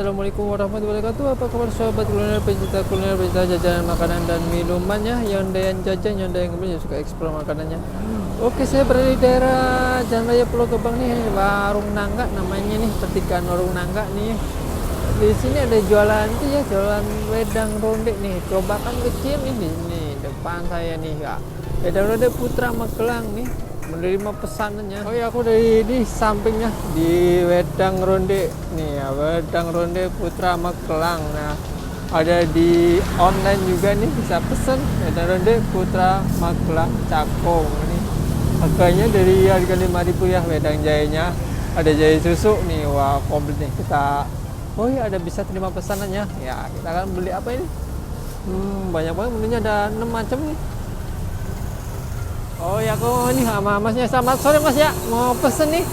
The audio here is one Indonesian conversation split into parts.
Assalamualaikum warahmatullahi wabarakatuh. Apa kabar sahabat kuliner, pecinta jajanan makanan dan minumannya, yang doyan jajan, yang doyan kemudian suka eksplor makanannya. Oke, saya berada di daerah Jalan Raya Pulau Gebang nih, warung Nangka namanya nih, pertigaan warung Nangka nih. Di sini ada jualan tuh ya, jualan wedang ronde nih, cobakan kecil ini nih depan saya nih ya. Wedang ronde Putra Magelang nih, menerima pesanannya. Oh ya, aku dari di sampingnya di wedang ronde nih ya, wedang ronde Putra Magelang. Nah, ada di online juga nih, bisa pesen wedang ronde Putra Magelang Cakung nih. Harganya dari harga 5.000 ya, wedang jahenya, ada jahe susu nih, wah komplit nih. Kita oh ya, ada bisa terima pesanannya ya, kita akan beli apa ini. Banyak banget menunya, ada 6 macam nih. Oh ya, kok ini sama masnya. Selamat sore mas ya, mau pesen nih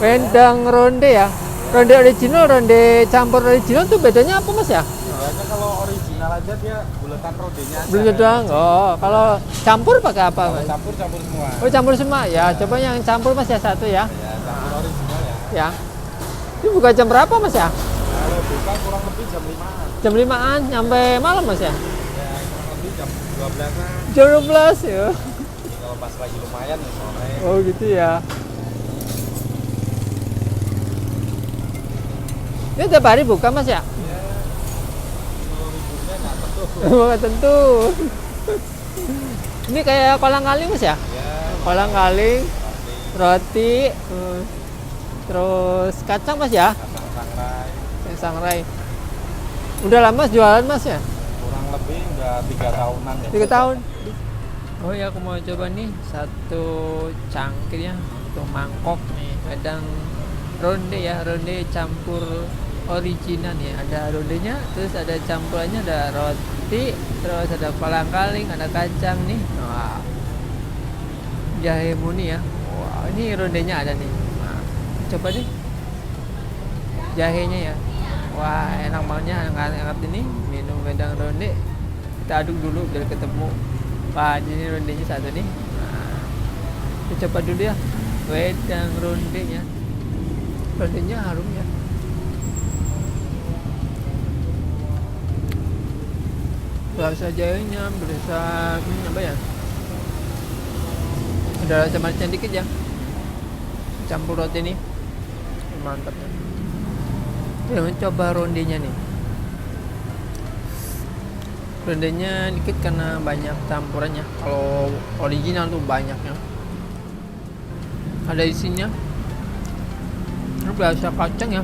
wedang ronde ya, ronde original, ronde campur original tuh bedanya apa mas ya? Bedanya kalau original aja dia buletan rondenya aja. Bulet doang. Oh, kalau campur pakai apa mas? Campur semua. Oh, campur semua ya. Coba yang campur mas ya, satu ya. Ya, campur original ya. Ya. Ini buka jam berapa mas ya? Kalau buka kurang lebih jam 5-an. Jam 5-an sampai malam mas ya? Ya, kurang lebih jam 12-an. Jam 12 ya. Jadi kalau pas lagi lumayan nih sore. Oh gitu ya. Ini tiap hari buka mas ya? Ya, kalau liburnya nggak tentu. Nggak tentu. Ini kayak kolang kaling mas ya? Ya, Kolang kaling, roti, terus kacang mas ya? kacang sangrai. Sangrai. Udah lama jualan mas ya? Kurang lebih udah 3 tahunan ya. 3 tahun. Oh ya, aku mau coba nih satu cangkir ya, satu mangkok nih, wedang ronde ya, ronde campur original nih. Ada rondenya, terus ada campurannya, ada roti, terus ada kolang kaling, ada kacang nih. Wah, jahe muni ya. Wah, ini rondenya ada nih. Nah, coba deh jahenya ya. Wah, enak bangetnya, hangat-hangat ini minum wedang ronde. Kita aduk dulu biar ketemu. Wah, ini rondenya satu nih. Nah, kita coba dulu ya wedang rondenya. Rondenya harum ya. Berasa jahenya, berasa apa ya? Ada rasa manisnya dikit ya. Campur roti nih, mantap ya. Ya, mencoba rondenya nih. Rondenya dikit karena banyak campurannya. Kalau original tuh banyaknya. Ada isinya. Ini berasa kacang ya.